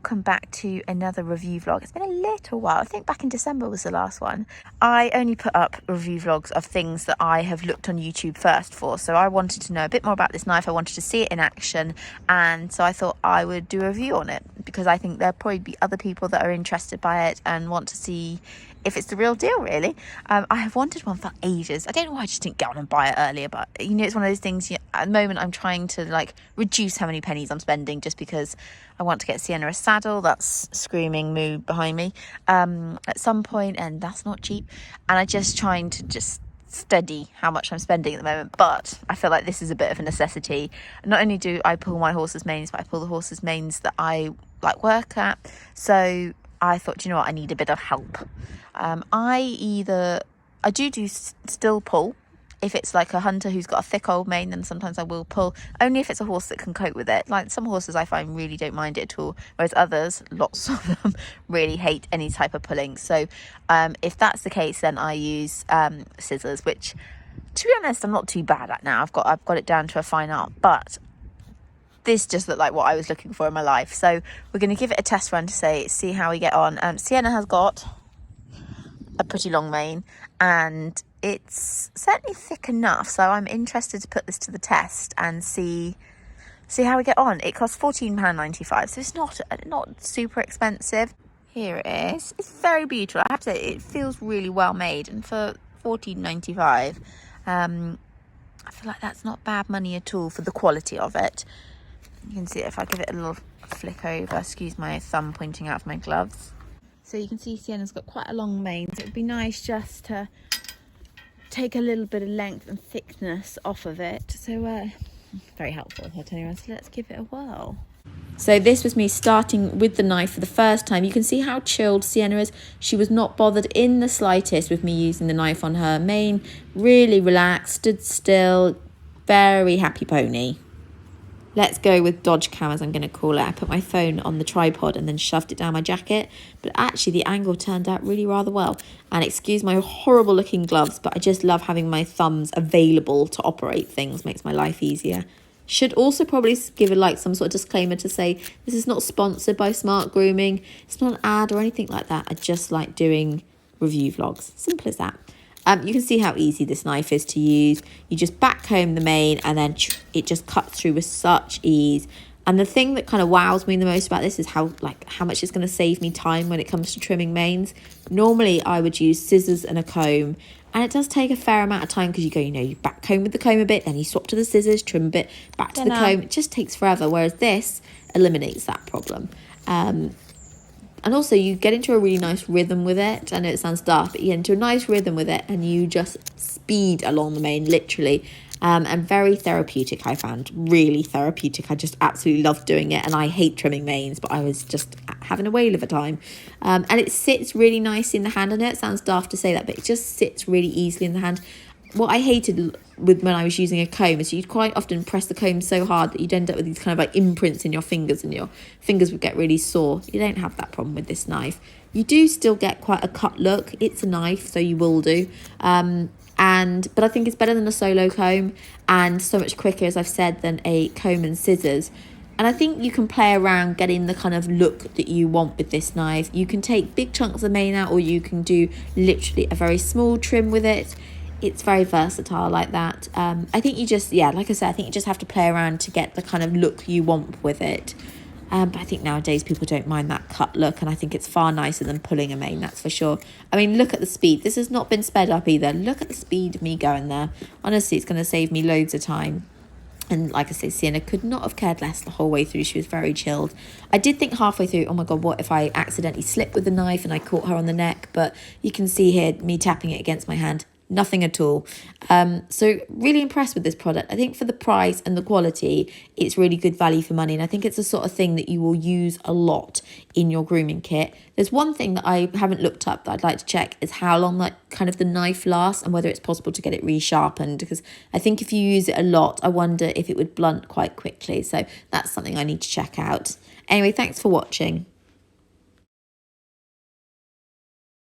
welcome back to another review vlog. It's been a little while. I think back in December was the last one. I only put up review vlogs of things that I have looked on YouTube first for. So I wanted to know a bit more about this knife. I wanted to see it in action, and so I thought I would do a review on it because I think there'll probably be other people that are interested by it and want to see if it's the real deal, really. I have wanted one for ages. I don't know why I just didn't get on and buy it earlier, but you know, it's one of those things, at the moment I'm trying to like reduce how many pennies I'm spending just because I want to get Sienna a saddle. That's screaming moo behind me at some point, and that's not cheap, and I'm just trying to just steady how much I'm spending at the moment. But I feel like this is a bit of a necessity. Not only do I pull my horse's manes, but I pull the horse's manes that I like work at, so I thought, you know what, I need a bit of help. I do still pull. If it's like a hunter who's got a thick old mane, then sometimes I will pull, only if it's a horse that can cope with it. Like some horses I find really don't mind it at all, whereas others, lots of them, really hate any type of pulling. So if that's the case, then I use scissors, which, to be honest, I'm not too bad at now. I've got it down to a fine art, but this just looked like what I was looking for in my life. So we're going to give it a test run to see how we get on. Sienna has got a pretty long mane, and it's certainly thick enough, so I'm interested to put this to the test and see how we get on. It costs £14.95, so it's not super expensive. Here it is. It's very beautiful. I have to say, it feels really well made, and for £14.95 I feel like that's not bad money at all for the quality of it. You can see it if I give it a little flick over. Excuse my thumb pointing out of my gloves. So you can see Sienna's got quite a long mane, so it would be nice just to take a little bit of length and thickness off of it. So very helpful, I'll tell you. So let's give it a whirl. So this was me starting with the knife for the first time. You can see how chilled Sienna is. She was not bothered in the slightest with me using the knife on her mane. Really relaxed, stood still, very happy pony. Let's go with dodge cam, as I'm going to call it. I put my phone on the tripod and then shoved it down my jacket, but actually the angle turned out really rather well. And excuse my horrible looking gloves, but I just love having my thumbs available to operate things. Makes my life easier. Should also probably give it some sort of disclaimer to say this is not sponsored by Smart Grooming. It's not an ad or anything like that. I just like doing review vlogs. Simple as that. You can see how easy this knife is to use. You just back comb the mane and then it just cuts through with such ease. And the thing that kind of wows me the most about this is how much it's going to save me time when it comes to trimming manes. Normally I would use scissors and a comb, and it does take a fair amount of time because you back comb with the comb a bit, then you swap to the scissors, trim a bit, back to the comb. It just takes forever, whereas this eliminates that problem. And also you get into a really nice rhythm with it. I know it sounds daft, but you get into a nice rhythm with it and you just speed along the mane, literally. And very therapeutic, I found. Really therapeutic. I just absolutely loved doing it. And I hate trimming manes, but I was just having a whale of a time. And it sits really nice in the hand. I know it sounds daft to say that, but it just sits really easily in the hand. What I hated with when I was using a comb is you'd quite often press the comb so hard that you'd end up with these kind of like imprints in your fingers, and your fingers would get really sore. You don't have that problem with this knife. You do still get quite a cut look. It's a knife, so you will do. But I think it's better than a solo comb, and so much quicker, as I've said, than a comb and scissors. And I think you can play around getting the kind of look that you want with this knife. You can take big chunks of mane out, or you can do literally a very small trim with it. It's very versatile like that. I think you just, like I said, I think you just have to play around to get the kind of look you want with it. But I think nowadays people don't mind that cut look, and I think it's far nicer than pulling a mane, that's for sure. I mean, look at the speed. This has not been sped up either. Look at the speed of me going there. Honestly, it's going to save me loads of time. And like I say, Sienna could not have cared less the whole way through. She was very chilled. I did think halfway through, oh my God, what if I accidentally slipped with the knife and I caught her on the neck? But you can see here me tapping it against my hand. Nothing at all. So really impressed with this product. I think for the price and the quality, it's really good value for money. And I think it's the sort of thing that you will use a lot in your grooming kit. There's one thing that I haven't looked up that I'd like to check is how long the knife lasts and whether it's possible to get it resharpened. Because I think if you use it a lot, I wonder if it would blunt quite quickly. So that's something I need to check out. Anyway, thanks for watching.